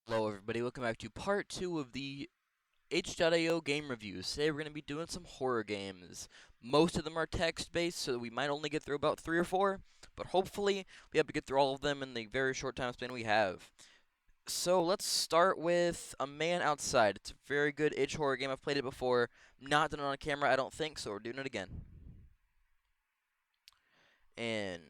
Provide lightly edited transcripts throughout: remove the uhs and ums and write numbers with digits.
Hello everybody, welcome back to part 2 of the Itch.io game reviews. Today we're going to be doing some horror games. Most of them are text-based, so we might only get through about 3 or 4, but hopefully we have to get through all of them in the very short time span we have. So let's start with A Man Outside. It's a very good itch horror game. I've played it before. Not done it on camera, I don't think, so we're doing it again. And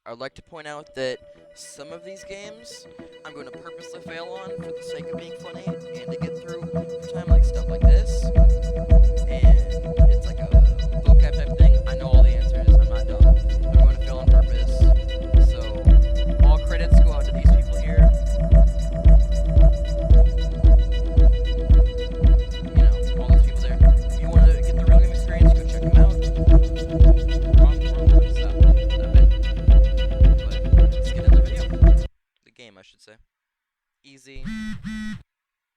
I'd like to point out that some of these games I'm going to purposely fail on for the sake of being funny and to get through time, like stuff like this. And it's like a vocab type thing. I know all the answers. I'm not dumb. I'm going to fail on purpose. So all credits go out to these people here. You know, all those people there. If you want to get the real game experience, go check them out. Wrong one. Stop. Stop it. But let's get in the video. The game, I should say. Easy.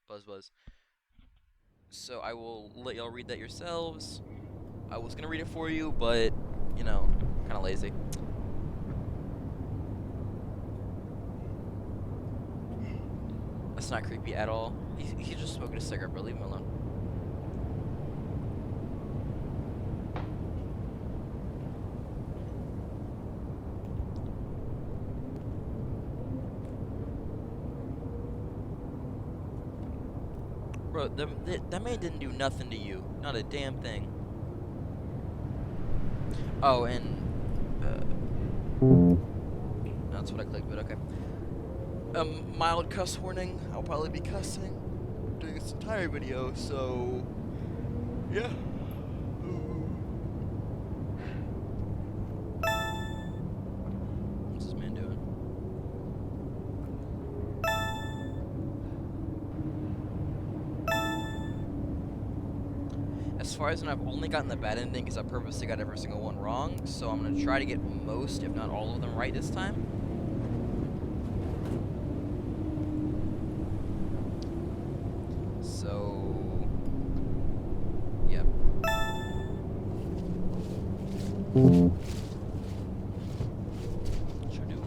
Buzz. So I will let y'all read that yourselves. I was gonna read it for you, but, you know, kind of lazy. That's not creepy at all. He's just smoking a cigarette, bro. Leave him alone. Bro, that man didn't do nothing to you. Not a damn thing. Oh, and that's what I clicked, but okay. Mild cuss warning. I'll probably be cussing during this entire video, so yeah. What's this man doing? As far as when I've only gotten the bad ending because I purposely got every single one wrong, so I'm gonna try to get most, if not all of them right this time. So, yep. Sure do.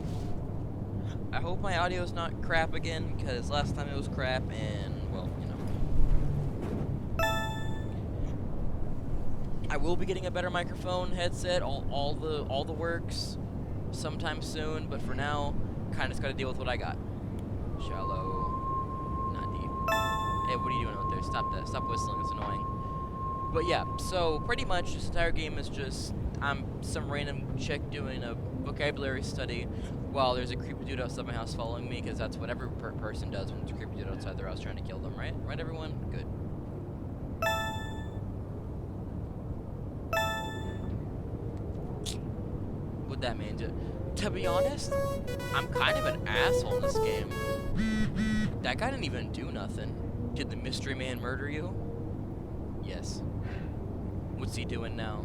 I hope my audio's not crap again, because last time it was crap, and, well, you know. I will be getting a better microphone, headset, all the works sometime soon, but for now, kind of just gotta deal with what I got. Shallow, not deep. Hey, what are you doing out there? Stop that. Stop whistling. It's annoying. But yeah, so pretty much this entire game is just I'm some random chick doing a vocabulary study while there's a creepy dude outside my house following me, because that's what every person does when there's a creepy dude outside their house trying to kill them, right? Right, everyone? Good. What that mean? To be honest, I'm kind of an asshole in this game. That guy didn't even do nothing. Did the mystery man murder you? Yes. What's he doing now?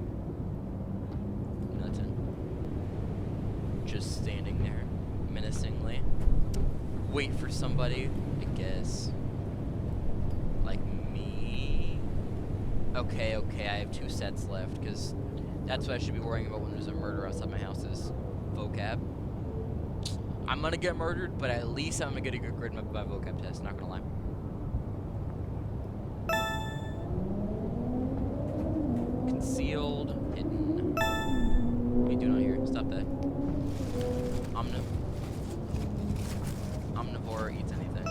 Nothing. Just standing there, menacingly. Wait for somebody, I guess. Like me? Okay, I have 2 sets left, because that's what I should be worrying about when there's a murder outside my house is vocab. I'm gonna get murdered, but at least I'm gonna get a good grade in my vocab test, not gonna lie. Concealed, hidden. What are you doing out here? Stop that. Omnivore eats anything.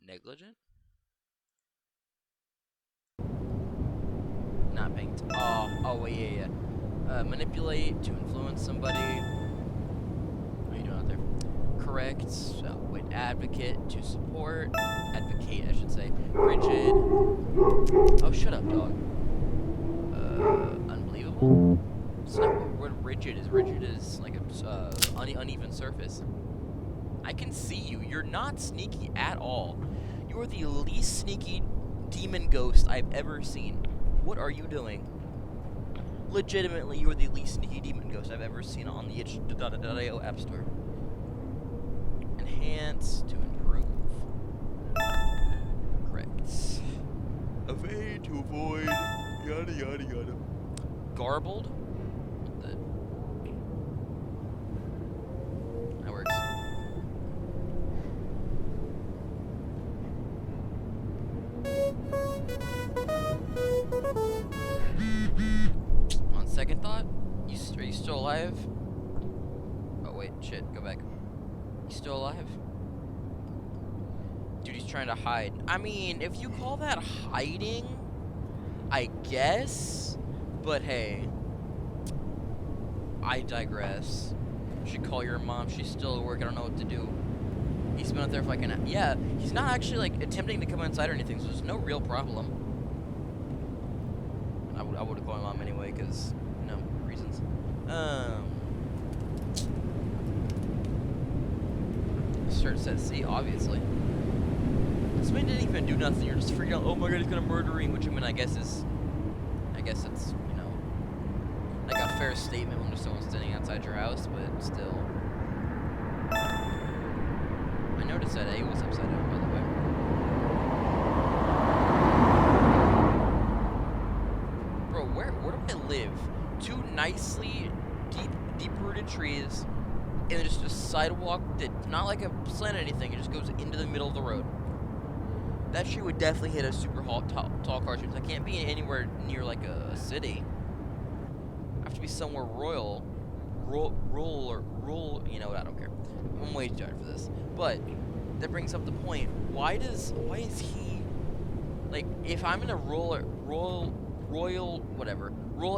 Negligent? Not paying oh wait, yeah. Manipulate to influence somebody. What are you doing out there? Correct. Wait, advocate to support. Advocate, I should say. Rigid. Oh, shut up, dog. Unbelievable. It's not what rigid is. Rigid is like a uneven surface. I can see you. You're not sneaky at all. You are the least sneaky demon ghost I've ever seen. What are you doing? Legitimately, you are the least sneaky demon ghost I've ever seen on the itch.io app store. Enhance to improve. Correct. Evade to avoid. Yada yada yada. Garbled. The... That works. still alive? Oh wait, shit, go back. He's still alive? Dude, he's trying to hide. I mean, if you call that hiding, I guess. But hey, I digress. You should call your mom. She's still at work. I don't know what to do. He's been out there for like an... Yeah, he's not actually like attempting to come inside or anything, so there's no real problem. I would have called my mom anyway, because, you know, reasons. Start set C, obviously. This man didn't even do nothing. You're just freaking out. Oh my god, he's gonna murder me. Which I mean, I guess it's, you know, like a fair statement when there's someone standing outside your house, but still. I noticed that A was upside down, by the way. Bro, where do I live? Two nicely deep-rooted trees, and then just a sidewalk that, not like a slant or anything, it just goes into the middle of the road. That tree would definitely hit a super tall car. I can't be anywhere near like a city. I have to be somewhere rural, you know what, I don't care. I'm way too tired for this. But that brings up the point. Why is he, like, if I'm in a rural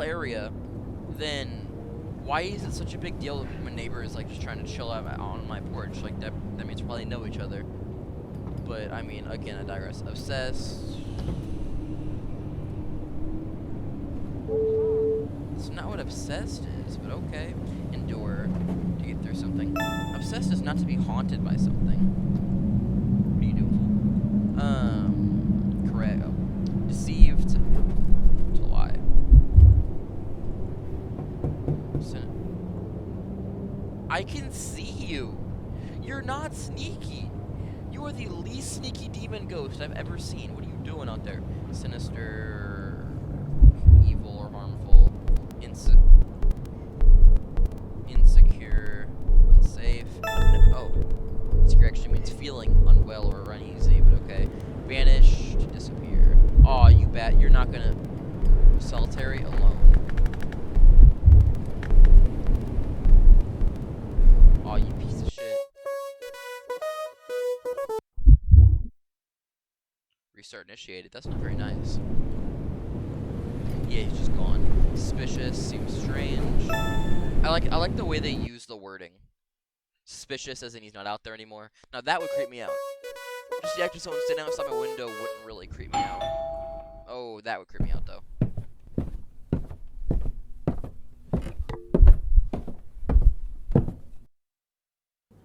area, then why is it such a big deal if my neighbor is like just trying to chill out on my porch? Like that means we probably know each other. But I mean, again, I digress. Obsessed. That's not what obsessed is, but okay. Endure to get through something. Obsessed is not to be haunted by something. What are you doing? Correct. Oh. Deceived to lie. I can see you. You're not sneaky. You are the least sneaky demon ghost I've ever seen. What are you doing out there? Sinister, evil, or harmful, insecure, unsafe. No, oh, insecure actually means feeling unwell or uneasy, but okay. Banished, disappear. Aw, you bat. You're not gonna. Solitary, alone. Aw, you piece of shit. Restart initiated. That's not very nice. Yeah, he's just gone. Suspicious, seems strange. I like the way they use the wording. Suspicious as in he's not out there anymore. Now that would creep me out. Just the act of someone standing outside my window wouldn't really creep me out. Oh, that would creep me out though.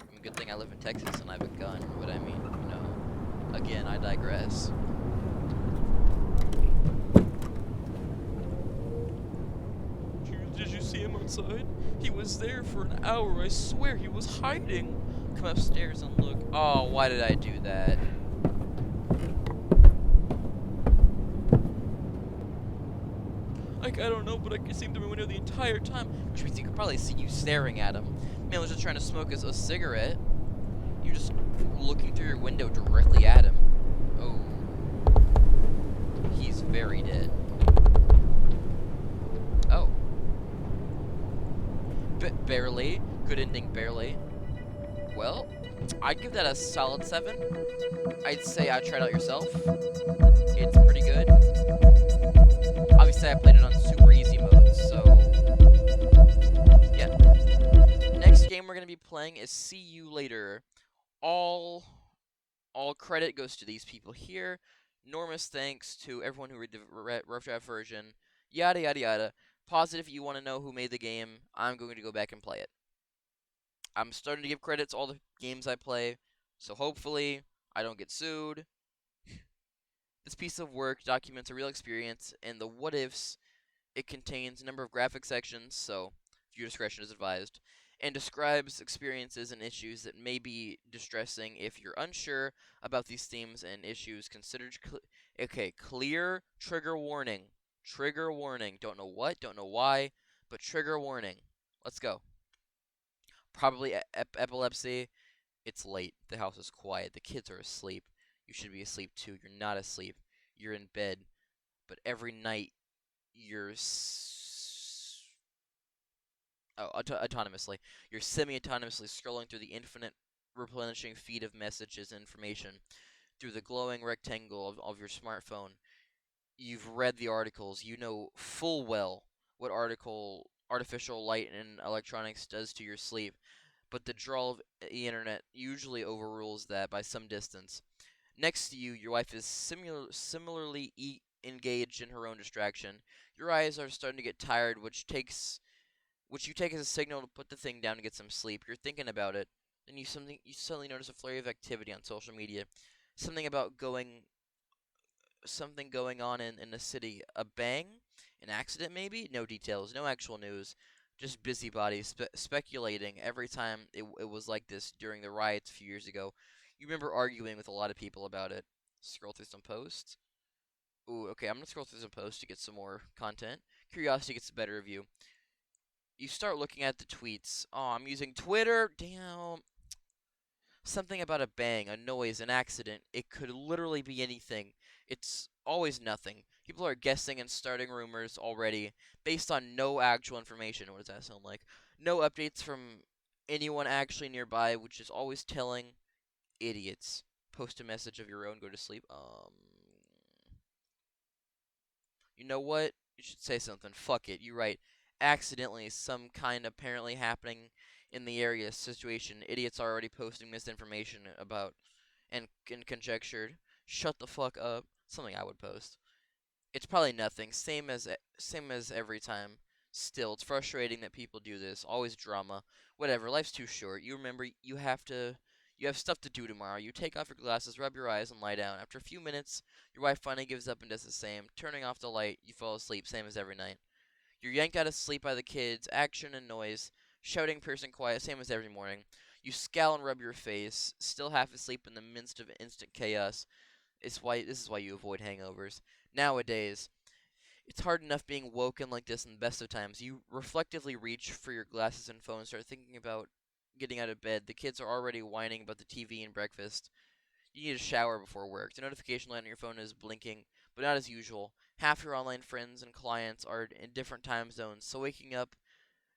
I mean, good thing I live in Texas and I have a gun, but I mean, you know, again, I digress. Did you see him outside? He was there for an hour. I swear he was hiding. Come upstairs and look. Oh, why did I do that? Like, I don't know, but I could see him through my window the entire time. Which means he could probably see you staring at him. Man was just trying to smoke a cigarette. You're just looking through your window directly at him. Oh. He's very dead. Oh. Barely. Good ending, barely. Well, I'd give that a solid 7. I'd say I tried out yourself. It's pretty good. Obviously, I played it on super easy mode, so yeah. Next game we're gonna be playing is See You Later. All credit goes to these people here. Enormous thanks to everyone who read the rough draft version. Yada yada yada. Pause it if you want to know who made the game. I'm going to go back and play it. I'm starting to give credit to all the games I play, so hopefully I don't get sued. This piece of work documents a real experience, and the what-ifs, it contains a number of graphic sections, so viewer discretion is advised, and describes experiences and issues that may be distressing. If you're unsure about these themes and issues, consider... clear trigger warning. Trigger warning. Don't know what, don't know why, but trigger warning. Let's go. Probably epilepsy. It's late. The house is quiet. The kids are asleep. You should be asleep too. You're not asleep. You're in bed. But every night, you're autonomously. You're semi-autonomously scrolling through the infinite replenishing feed of messages and information through the glowing rectangle of your smartphone. You've read the articles. You know full well what artificial light and electronics does to your sleep, but the drawl of the internet usually overrules that by some distance. Next to you, your wife is similarly engaged in her own distraction. Your eyes are starting to get tired, which you take as a signal to put the thing down and get some sleep. You're thinking about it, then you suddenly notice a flurry of activity on social media. Something about something going on in the city. A bang? An accident maybe? No details, no actual news. Just busybodies speculating every time it was like this during the riots a few years ago. You remember arguing with a lot of people about it. Scroll through some posts. Ooh, okay, I'm gonna scroll through some posts to get some more content. Curiosity gets the better of you. You start looking at the tweets. Oh, I'm using Twitter. Damn. Something about a bang, a noise, an accident. It could literally be anything. It's always nothing. People are guessing and starting rumors already based on no actual information. What does that sound like? No updates from anyone actually nearby, which is always telling. Idiots. Post a message of your own, go to sleep. You know what? You should say something. Fuck it. You're right. Accidentally, some kind apparently happening in the area situation. Idiots are already posting misinformation about and conjectured. Shut the fuck up. Something I would post. It's probably nothing. Same as every time. Still, it's frustrating that people do this. Always drama. Whatever. Life's too short. You remember you have stuff to do tomorrow. You take off your glasses, rub your eyes, and lie down. After a few minutes, your wife finally gives up and does the same. Turning off the light, you fall asleep, same as every night. You're yanked out of sleep by the kids, action and noise, shouting, piercing quiet, same as every morning. You scowl and rub your face, still half asleep in the midst of instant chaos. This is why you avoid hangovers. Nowadays, it's hard enough being woken like this in the best of times. You reflectively reach for your glasses and phone, start thinking about getting out of bed. The kids are already whining about the TV and breakfast. You need a shower before work. The notification light on your phone is blinking, but not as usual. Half your online friends and clients are in different time zones, so waking up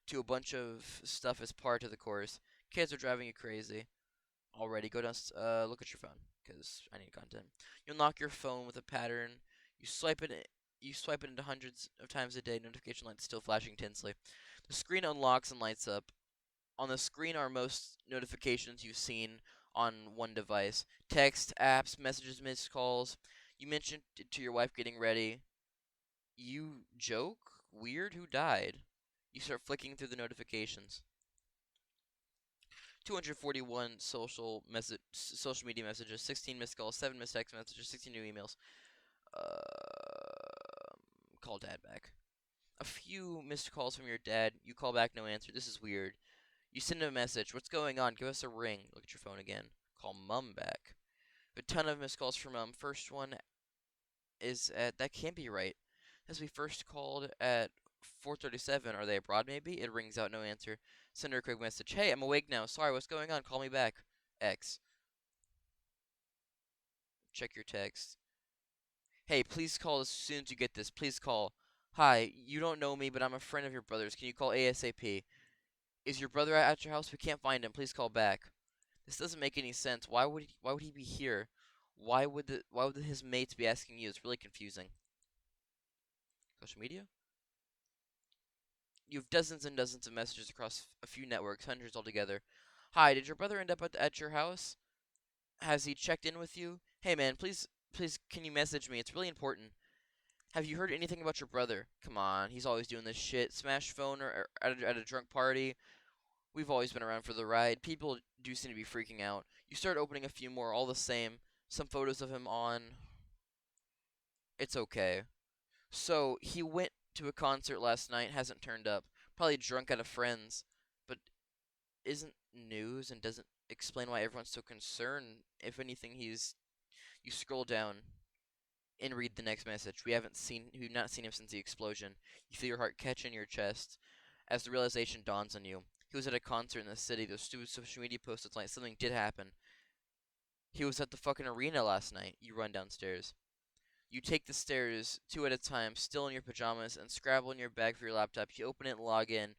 to a bunch of stuff is part of the course. Kids are driving you crazy. Already, go down, look at your phone, because I need content. You'll knock your phone with a pattern. You swipe it. You swipe it into hundreds of times a day. Notification light still flashing tensely. The screen unlocks and lights up. On the screen are most notifications you've seen on one device. Text, apps, messages, missed calls. You mentioned to your wife getting ready. You joke? Weird? Who died? You start flicking through the notifications. 241 social media messages, 16 missed calls, 7 missed text messages, 16 new emails. Call dad back. A few missed calls from your dad. You call back, no answer. This is weird. You send him a message. What's going on? Give us a ring. Look at your phone again. Call mum back. A ton of missed calls from mum. First one is at that can't be right. As we first called at 4:37. Are they abroad? Maybe. It rings out. No answer. Send her a quick message. Hey, I'm awake now. Sorry. What's going on? Call me back. X. Check your text. Hey, please call as soon as you get this. Please call. Hi, you don't know me, but I'm a friend of your brother's. Can you call ASAP? Is your brother at your house? We can't find him. Please call back. This doesn't make any sense. Why would he be here? Why would his mates be asking you? It's really confusing. Social media? You have dozens and dozens of messages across a few networks, hundreds altogether. Hi, did your brother end up at your house? Has he checked in with you? Hey man, please can you message me? It's really important. Have you heard anything about your brother? Come on, he's always doing this shit. Smash phone or at a drunk party. We've always been around for the ride. People do seem to be freaking out. You start opening a few more, all the same. Some photos of him on. It's okay. So, he went to a concert last night, hasn't turned up. Probably drunk at a friend's. But isn't news and doesn't explain why everyone's so concerned. If anything, You scroll down and read the next message. We've not seen him since the explosion. You feel your heart catch in your chest as the realization dawns on you. He was at a concert in the city. Those stupid social media posts last night. Something did happen. He was at the fucking arena last night. You run downstairs. You take the stairs two at a time, still in your pajamas, and scrabble in your bag for your laptop. You open it and log in.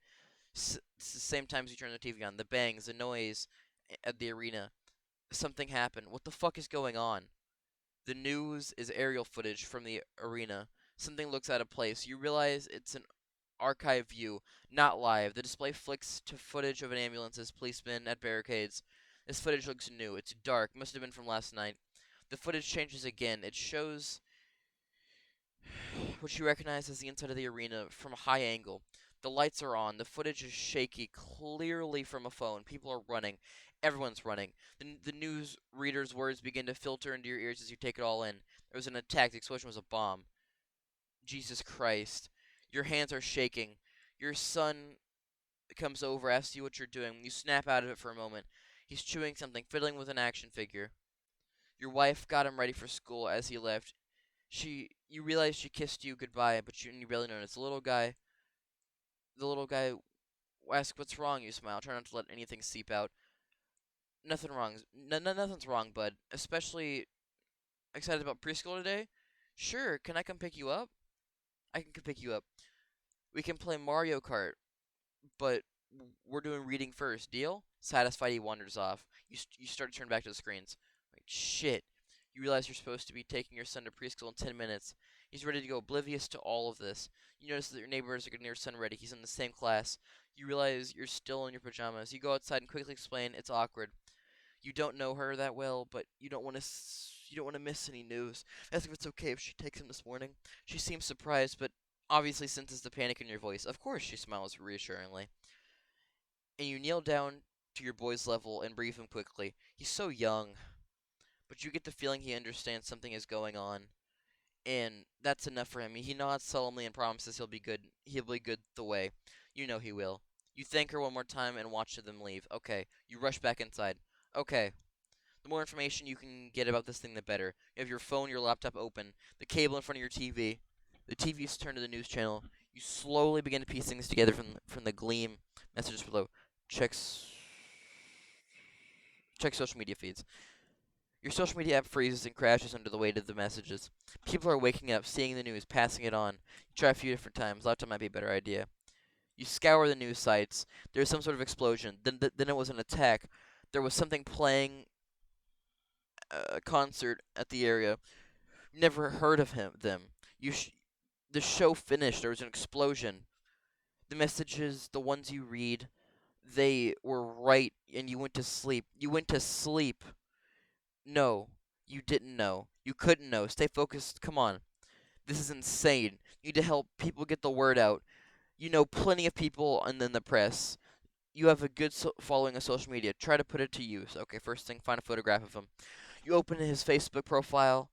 It's the same times you turn the TV on. The bangs, the noise at the arena. Something happened. What the fuck is going on? The news is aerial footage from the arena. Something looks out of place. You realize it's an archive view, not live. The display flicks to footage of an ambulance as policemen at barricades. This footage looks new. It's dark. Must have been from last night. The footage changes again. It shows what you recognize as the inside of the arena from a high angle. The lights are on. The footage is shaky, clearly from a phone. People are running. Everyone's running. The news reader's words begin to filter into your ears as you take it all in. There was an attack. The explosion was a bomb. Jesus Christ. Your hands are shaking. Your son comes over, asks you what you're doing. You snap out of it for a moment. He's chewing something, fiddling with an action figure. Your wife got him ready for school as he left. You realize she kissed you goodbye, but you barely notice. The little guy asks, "What's wrong?" You smile, try not to let anything seep out. Nothing wrong. Nothing's wrong, bud. Especially excited about preschool today? Sure, can I come pick you up? I can come pick you up. We can play Mario Kart, but we're doing reading first. Deal? Satisfied, he wanders off. You start to turn back to the screens. Like, shit. You realize you're supposed to be taking your son to preschool in 10 minutes. He's ready to go, oblivious to all of this. You notice that your neighbors are getting their son ready. He's in the same class. You realize you're still in your pajamas. You go outside and quickly explain it's awkward. You don't know her that well, but you don't want to miss any news. Ask if it's okay if she takes him this morning. She seems surprised, but obviously senses the panic in your voice. Of course, she smiles reassuringly. And you kneel down to your boy's level and brief him quickly. He's so young, but you get the feeling he understands something is going on, and that's enough for him. He nods solemnly and promises he'll be good. He'll be good the way. You know he will. You thank her one more time and watch them leave. Okay. You rush back inside. Okay. The more information you can get about this thing, the better. You have your phone, your laptop open, the cable in front of your TV. The TV is turned to the news channel. You slowly begin to piece things together from the gleam messages below. Checks check social media feeds. Your social media app freezes and crashes under the weight of the messages. People are waking up, seeing the news, passing it on. You try a few different times. Laptop might be a better idea. You scour the news sites. There's some sort of explosion. Then it was an attack. There was something playing a concert at the area. Never heard of them. The show finished. There was an explosion. The messages, the ones you read, they were right, and you went to sleep. You went to sleep. No, you didn't know. You couldn't know. Stay focused. Come on. This is insane. You need to help people get the word out. You know plenty of people and then the press. You have a good following of social media. Try to put it to use. Okay, first thing, find a photograph of him. You open his Facebook profile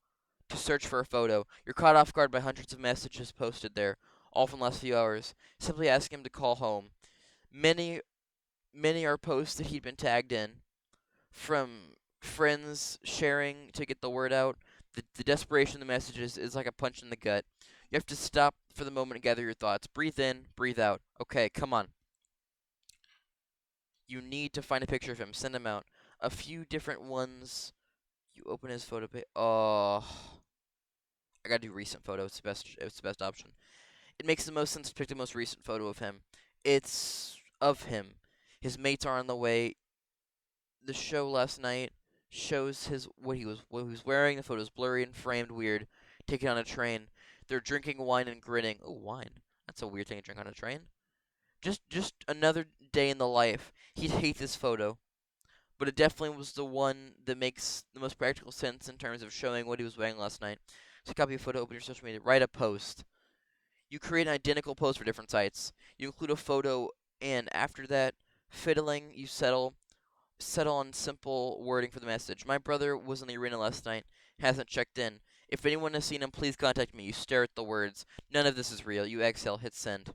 to search for a photo. You're caught off guard by hundreds of messages posted there, all from the last few hours. Simply asking him to call home. Many are posts that he'd been tagged in, from friends sharing to get the word out. The desperation of the messages is like a punch in the gut. You have to stop for the moment and gather your thoughts. Breathe in, breathe out. Okay, come on. You need to find a picture of him. Send him out. A few different ones. You open his photo page. Oh, I gotta do recent photo. It's the best option. It makes the most sense to pick the most recent photo of him. It's of him. His mates are on the way. The show last night shows what he was wearing. The photo's blurry and framed weird. Taken on a train. They're drinking wine and grinning. Oh, wine. That's a weird thing to drink on a train. Just another day in the life. He'd hate this photo, but it definitely was the one that makes the most practical sense in terms of showing what he was wearing last night. So copy a photo, open your social media, write a post. You create an identical post for different sites. You include a photo, and after that, fiddling, you settle on simple wording for the message. My brother was in the arena last night, hasn't checked in. If anyone has seen him, please contact me. You stare at the words. None of this is real. You exhale, hit send.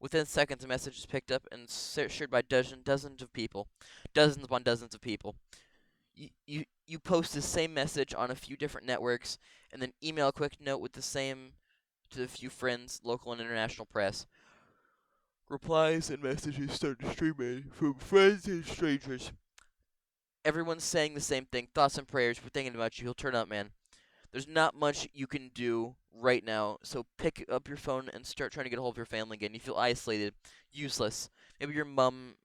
Within seconds, a message is picked up and shared by dozens of people. Dozens upon dozens of people. You post the same message on a few different networks, and then email a quick note with the same to a few friends, local and international press. Replies and messages start to stream in from friends and strangers. Everyone's saying the same thing. Thoughts and prayers. We're thinking about you. He'll turn up, man. There's not much you can do right now, so pick up your phone and start trying to get a hold of your family again. You feel isolated, useless. Maybe your mom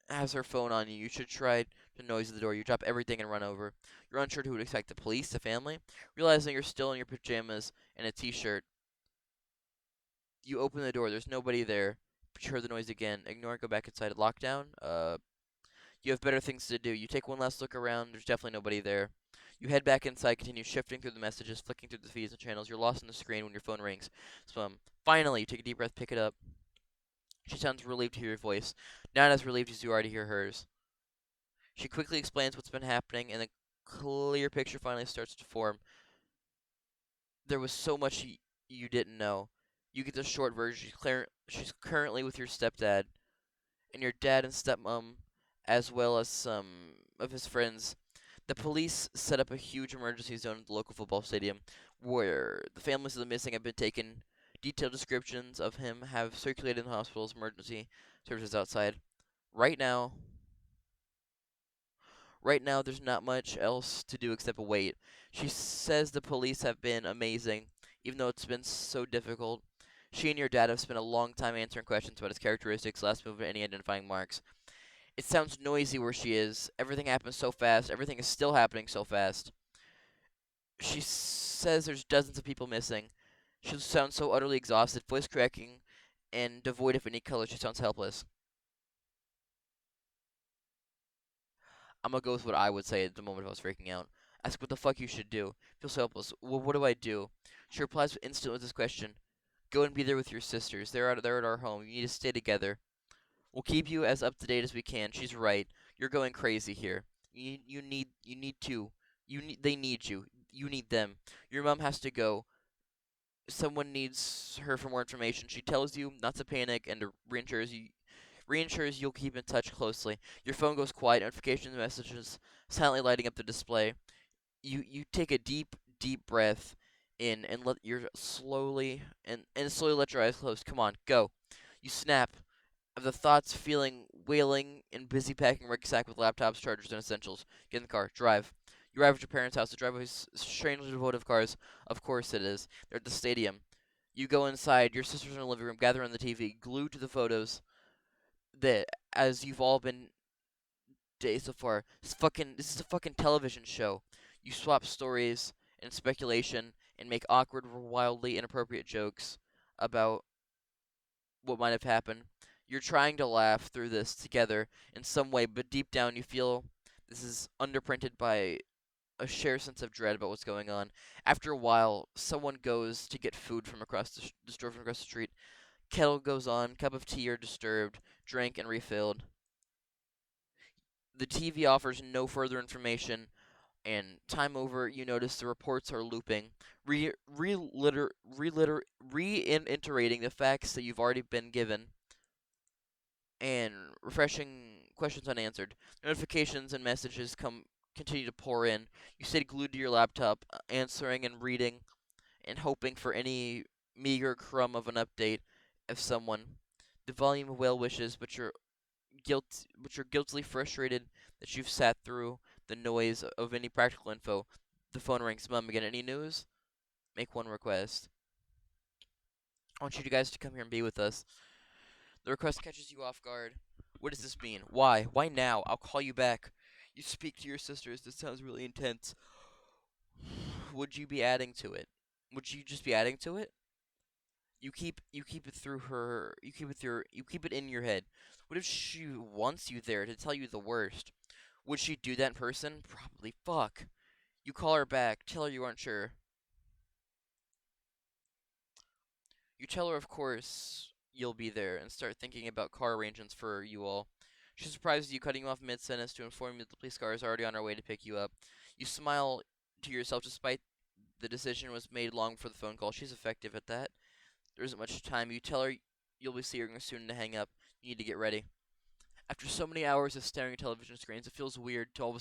has her phone on you. You should try to noise the door. You drop everything and run over. You're unsure who to expect, the police, the family. Realizing you're still in your pajamas and a t-shirt, you open the door. There's nobody there. But you heard the noise again. Ignore it. Go back inside. Lockdown. You have better things to do. You take one last look around. There's definitely nobody there. You head back inside, continue shifting through the messages, flicking through the feeds and channels. You're lost on the screen when your phone rings. So, finally, you take a deep breath, pick it up. She sounds relieved to hear your voice, not as relieved as you are to hear hers. She quickly explains what's been happening, and a clear picture finally starts to form. There was so much you didn't know. You get the short version. She's currently with your stepdad, and your dad and stepmom, as well as some of his friends. The police set up a huge emergency zone at the local football stadium where the families of the missing have been taken. Detailed descriptions of him have circulated in the hospital's emergency services outside. Right now, right now, there's not much else to do except wait. She says the police have been amazing, even though it's been so difficult. She and your dad have spent a long time answering questions about his characteristics, last movement, any identifying marks. It sounds noisy where she is. Everything happens so fast. Everything is still happening so fast. She says there's dozens of people missing. She sounds so utterly exhausted, voice cracking, and devoid of any color. She sounds helpless. I'm gonna go with what I would say at the moment if I was freaking out. Ask what the fuck you should do. Feel so helpless. Well, what do I do? She replies instantly with this question. Go and be there with your sisters. They're at our home. You need to stay together. We'll keep you as up to date as we can. She's right. You're going crazy here. You need to. They need you. You need them. Your mom has to go. Someone needs her for more information. She tells you not to panic and reassures you'll keep in touch closely. Your phone goes quiet, notifications and messages silently lighting up the display. You take a deep breath in and let your slowly and slowly let your eyes close. Come on, go. You snap of the thoughts feeling wailing and busy packing rucksack with laptops, chargers, and essentials. Get in the car, drive. You arrive at your parents' house. The driveway is strangely devoid of cars. Of course it is. They're at the stadium. You go inside. Your sister's in the living room, gather on the TV, glued to the photos that as you've all been days so far. This is a fucking television show. You swap stories and speculation and make awkward, wildly inappropriate jokes about what might have happened. You're trying to laugh through this together in some way, but deep down you feel this is underprinted by a shared sense of dread about what's going on. After a while, someone goes to get food from across the store from across the street. Kettle goes on, cup of tea are disturbed, drank and refilled. The TV offers no further information, and time over, you notice the reports are looping, reiterating the facts that you've already been given, and refreshing questions unanswered. Notifications and messages continue to pour in. You stay glued to your laptop, answering and reading, and hoping for any meager crumb of an update of someone. The volume of well wishes, but you're guiltily frustrated that you've sat through the noise of any practical info. The phone rings. Mom, again, any news? Make one request. I want you guys to come here and be with us. The request catches you off guard. What does this mean? Why? Why now? I'll call you back. You speak to your sisters. This sounds really intense. Would you be adding to it? Would you just be adding to it? You keep it through her. You keep it in your head. What if she wants you there to tell you the worst? Would she do that in person? Probably. Fuck. You call her back. Tell her you aren't sure. You tell her, of course, you'll be there, and start thinking about car arrangements for you all. She surprises you, cutting you off mid-sentence to inform you that the police car is already on our way to pick you up. You smile to yourself despite the decision was made long before the phone call. She's effective at that. There isn't much time. You tell her you'll be seeing her soon to hang up. You need to get ready. After so many hours of staring at television screens, it feels weird to all-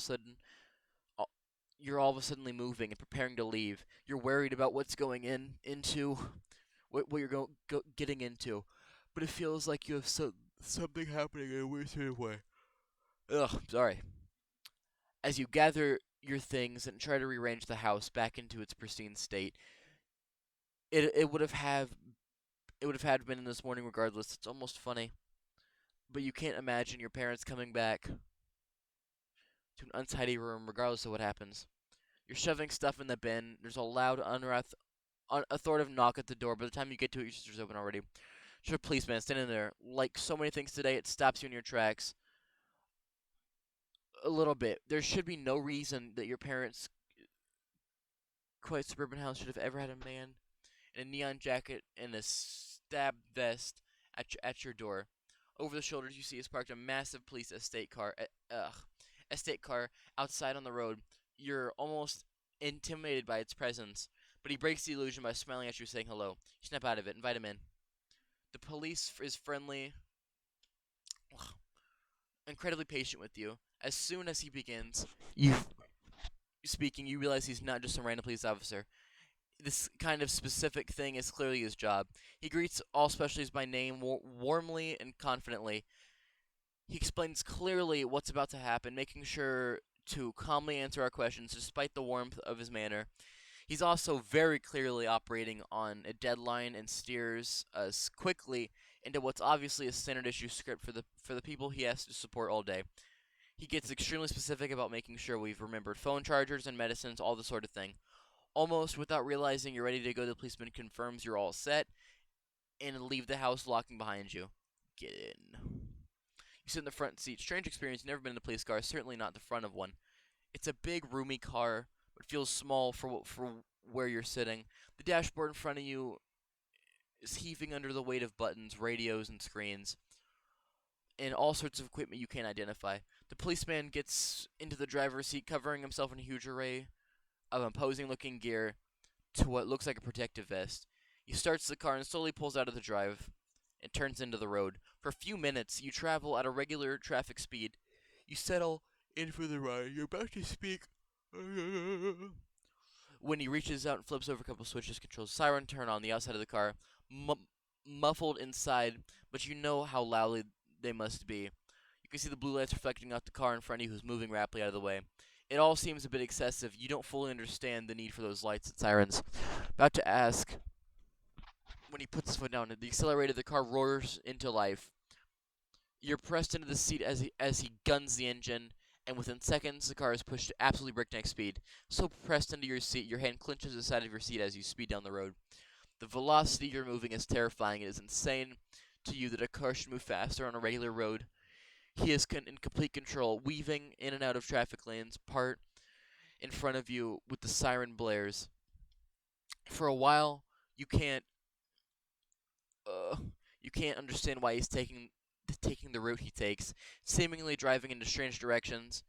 you're all of a suddenly moving and preparing to leave. You're worried about what's going into what you're getting into, but it feels like you have something happening in a weird sort of way. Ugh, sorry. As you gather your things and try to rearrange the house back into its pristine state. It would have had been in this morning regardless. It's almost funny, but you can't imagine your parents coming back to an untidy room regardless of what happens. You're shoving stuff in the bin. There's a loud, authoritative knock at the door. By the time you get to it, your sister's open already. There's a policeman standing there. Like so many things today, it stops you in your tracks a little bit. There should be no reason that your parents' quite suburban house should have ever had a man in a neon jacket and a stab vest at your door. Over the shoulders, you see is parked a massive police estate car outside on the road. You're almost intimidated by its presence, but he breaks the illusion by smiling at you, saying hello. You snap out of it, invite him in. The police is friendly, incredibly patient with you. As soon as he begins, you speaking, you realize he's not just some random police officer. This kind of specific thing is clearly his job. He greets all specialties by name warmly and confidently. He explains clearly what's about to happen, making sure to calmly answer our questions despite the warmth of his manner. He's also very clearly operating on a deadline and steers us quickly into what's obviously a standard issue script for the people he has to support all day. He gets extremely specific about making sure we've remembered phone chargers and medicines, all the sort of thing. Almost without realizing you're ready to go, the policeman confirms you're all set and leave the house, locking behind you. Get in. You sit in the front seat. Strange experience. Never been in a police car. Certainly not the front of one. It's a big, roomy car, but feels small for where you're sitting. The dashboard in front of you is heaving under the weight of buttons, radios, and screens, and all sorts of equipment you can't identify. The policeman gets into the driver's seat, covering himself in a huge array of imposing-looking gear to what looks like a protective vest. He starts the car and slowly pulls out of the drive and turns into the road. For a few minutes, you travel at a regular traffic speed. You settle in for the ride. You're about to speak. When he reaches out and flips over a couple switches, controls siren turn on the outside of the car, muffled inside, but you know how loudly they must be. You can see the blue lights reflecting off the car in front of you who's moving rapidly out of the way. It all seems a bit excessive. You don't fully understand the need for those lights and sirens. About to ask, when he puts his foot down, the accelerator of the car roars into life. You're pressed into the seat as he guns the engine, and within seconds, the car is pushed to absolutely breakneck speed. So pressed into your seat, your hand clenches the side of your seat as you speed down the road. The velocity you're moving is terrifying. It is insane to you that a car should move faster on a regular road. He is in complete control, weaving in and out of traffic lanes, part in front of you with the siren blares. For a while, you can't understand why he's taking the route he takes, seemingly driving into strange directions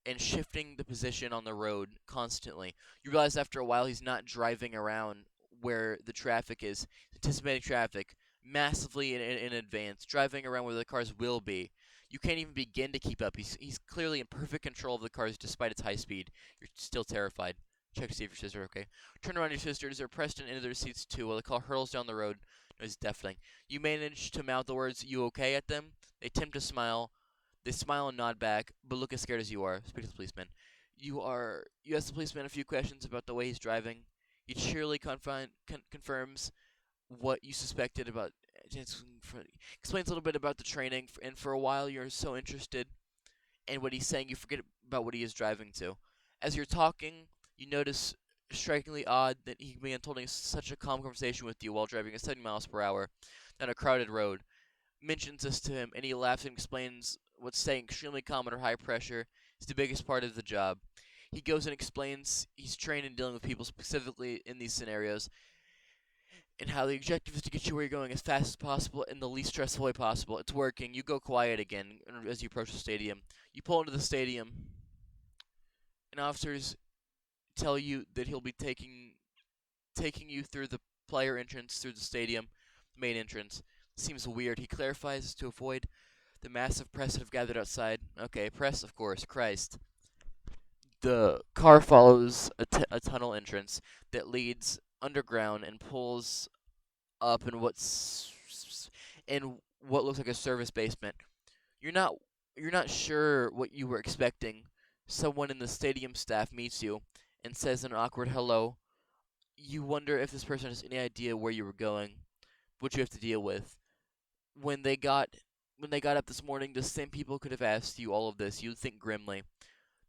and shifting the position on the road constantly. You realize after a while he's not driving around where the traffic is, anticipating traffic massively in advance, driving around where the cars will be. You can't even begin to keep up. He's clearly in perfect control of the cars despite its high speed. You're still terrified. Check to see if your sister okay. Turn around, your sisters are pressed into their seats too while the car hurtles down the road. Noise deafening. You manage to mouth the words, "You okay?" at them. They attempt to smile. They smile and nod back, but look as scared as you are. Speak to the policeman. You ask the policeman a few questions about the way he's driving. He cheerily confirms what you suspected about. Explains a little bit about the training, and for a while you're so interested in what he's saying you forget about what he is driving to. As you're talking, you notice strikingly odd that he began holding such a calm conversation with you while driving at 70 miles per hour down a crowded road. Mentions this to him, and he laughs and explains what staying extremely calm under high pressure is the biggest part of the job. He goes and explains he's trained in dealing with people specifically in these scenarios, and how the objective is to get you where you're going as fast as possible in the least stressful way possible. It's working. You go quiet again as you approach the stadium. You pull into the stadium, and officers tell you that he'll be taking you through the player entrance through the stadium, main entrance. Seems weird. He clarifies to avoid the massive press that have gathered outside. Okay, press, of course. Christ. The car follows a tunnel entrance that leads underground and pulls up in what looks like a service basement. You're not sure what you were expecting, someone in the stadium staff meets you and says an awkward hello. You wonder if this person has any idea where you were going, what you have to deal with. When they got up this morning, the same people could have asked you all of this. You'd think grimly.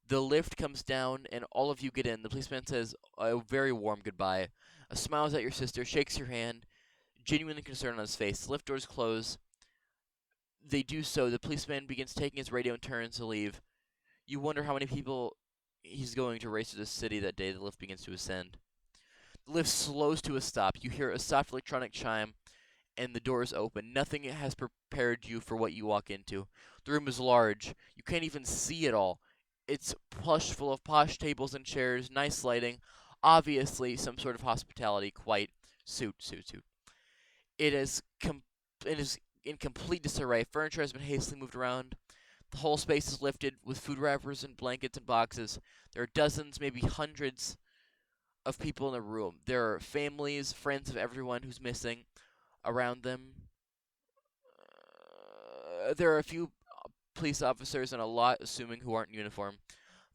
The lift comes down, and all of you get in. The policeman says a very warm goodbye, smiles at your sister, shakes your hand, genuinely concerned on his face. The lift doors close. They do so. The policeman begins taking his radio and turns to leave. You wonder how many people he's going to race to the city that day the lift begins to ascend. The lift slows to a stop. You hear a soft electronic chime, and the doors open. Nothing has prepared you for what you walk into. The room is large. You can't even see it all. It's plush, full of posh tables and chairs, nice lighting, obviously some sort of hospitality. Quite suit. It is in complete disarray. Furniture has been hastily moved around. The whole space is lifted with food wrappers and blankets and boxes. There are dozens, maybe hundreds of people in the room. There are families, friends of everyone who's missing around them. There are a few police officers and a lot, assuming, who aren't in uniform,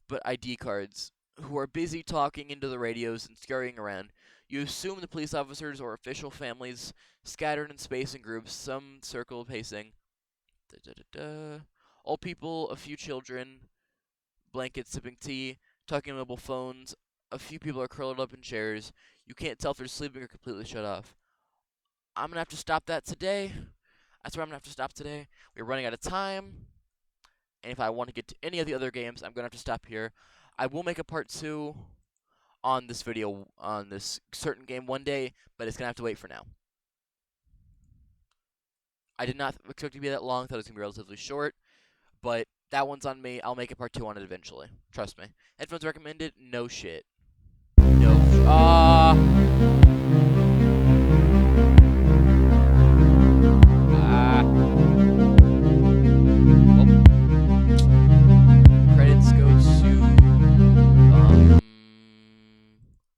but ID cards, who are busy talking into the radios and scurrying around. You assume the police officers or official families scattered in space in groups, some circle pacing. Old people, a few children, blankets sipping tea, talking on mobile phones. A few people are curled up in chairs. You can't tell if they're sleeping or completely shut off. I'm going to have to stop that today. That's where I'm going to have to stop today. We're running out of time. And if I want to get to any of the other games, I'm going to have to stop here. I will make a part 2 on this video, on this certain game one day, but it's going to have to wait for now. I did not expect it to be that long. Thought it was going to be relatively short. But that one's on me. I'll make a part 2 on it eventually. Trust me. Headphones recommended? No shit. No. Credits go to...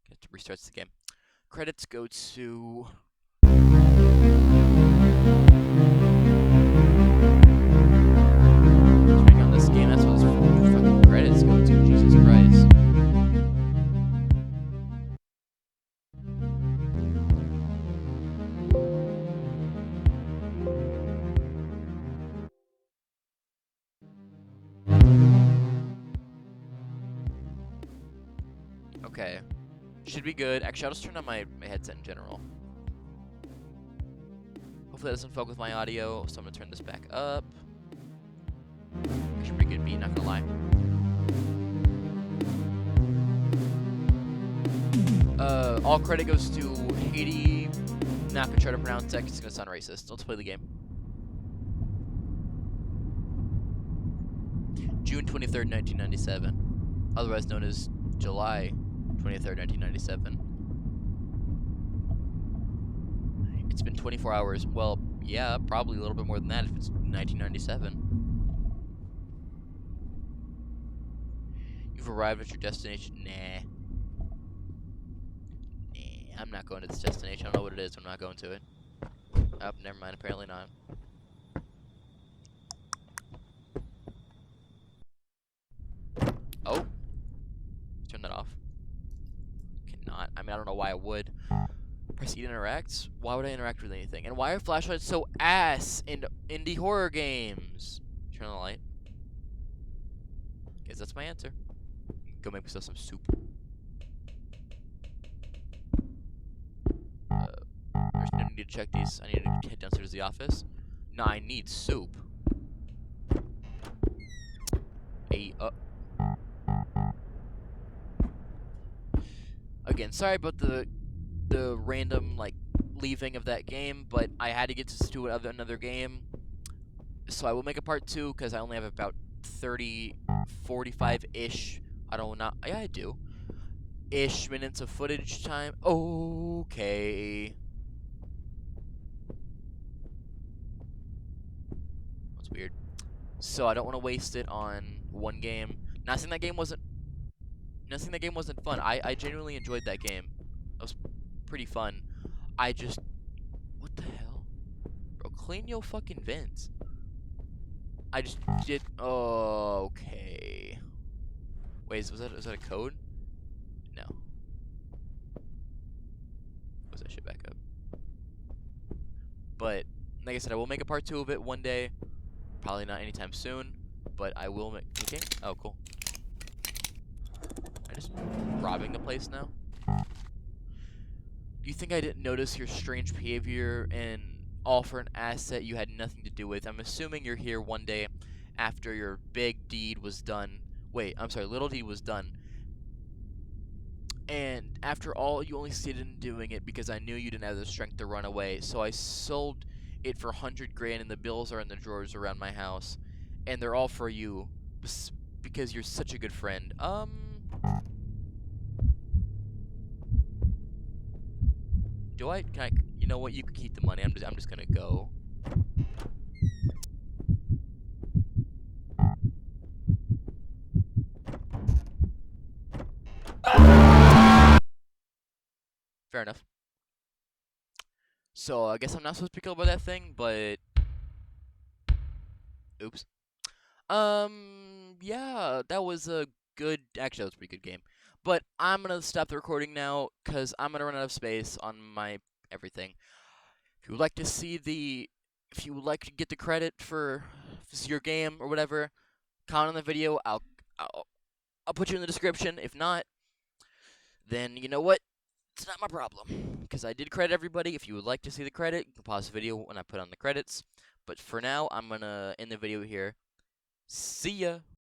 Get to restart the game. Credits go to... on this game, that's what this fucking credits go to. Jesus Christ. Okay. Should be good. Actually, I'll just turn on my headset in general. Hopefully that doesn't fuck with my audio, so I'm gonna turn this back up. Actually, pretty good beat, not gonna lie. All credit goes to Haiti. Not gonna try to pronounce that 'cause it's gonna sound racist. Let's play the game. June 23rd, 1997. Otherwise known as July 23rd, 1997. It's been 24 hours. Well, yeah, probably a little bit more than that if it's 1997. You've arrived at your destination. Nah, I'm not going to this destination. I don't know what it is. I'm not going to it. Oh, never mind. Apparently not. Oh. Turn that off. Cannot. I mean, I don't know why I would. Press E to interact? Why would I interact with anything? And why are flashlights so ass in indie horror games? Turn on the light. Guess that's my answer. Go make myself some soup. There's no need to check these. I need to head downstairs to the office. Nah, I need soup. Again, sorry about the random like leaving of that game, but I had to get to another game. So I will make a part 2 because I only have about 45-ish. Yeah, I do. Ish minutes of footage time. Okay. That's weird. So I don't want to waste it on one game. Not saying that game wasn't fun. I genuinely enjoyed that game. It was pretty fun. What the hell? Bro, clean your fucking vents. I just did... Oh, okay. Wait, was that a code? No. Was that shit back up? But like I said, I will make a part 2 of it one day. Probably not anytime soon, but I will make. Okay. Oh, cool. I just robbing the place now. You think I didn't notice your strange behavior and all for an asset you had nothing to do with? I'm assuming you're here one day after your big deed was done. Wait, I'm sorry, little deed was done. And after all, you only succeeded in doing it because I knew you didn't have the strength to run away. So I sold it for 100 grand, and the bills are in the drawers around my house, and they're all for you because you're such a good friend. Can I? You know what? You can keep the money. I'm just gonna go. Fair enough. So I guess I'm not supposed to be killed by that thing, but oops. Yeah, that was a good. Actually, that was a pretty good game. But I'm gonna stop the recording now because I'm gonna run out of space on my everything. If you would like to see if you would like to get the credit for your game or whatever, comment on the video. I'll put you in the description. If not, then you know what? It's not my problem because I did credit everybody. If you would like to see the credit, you can pause the video when I put on the credits. But for now, I'm gonna end the video here. See ya.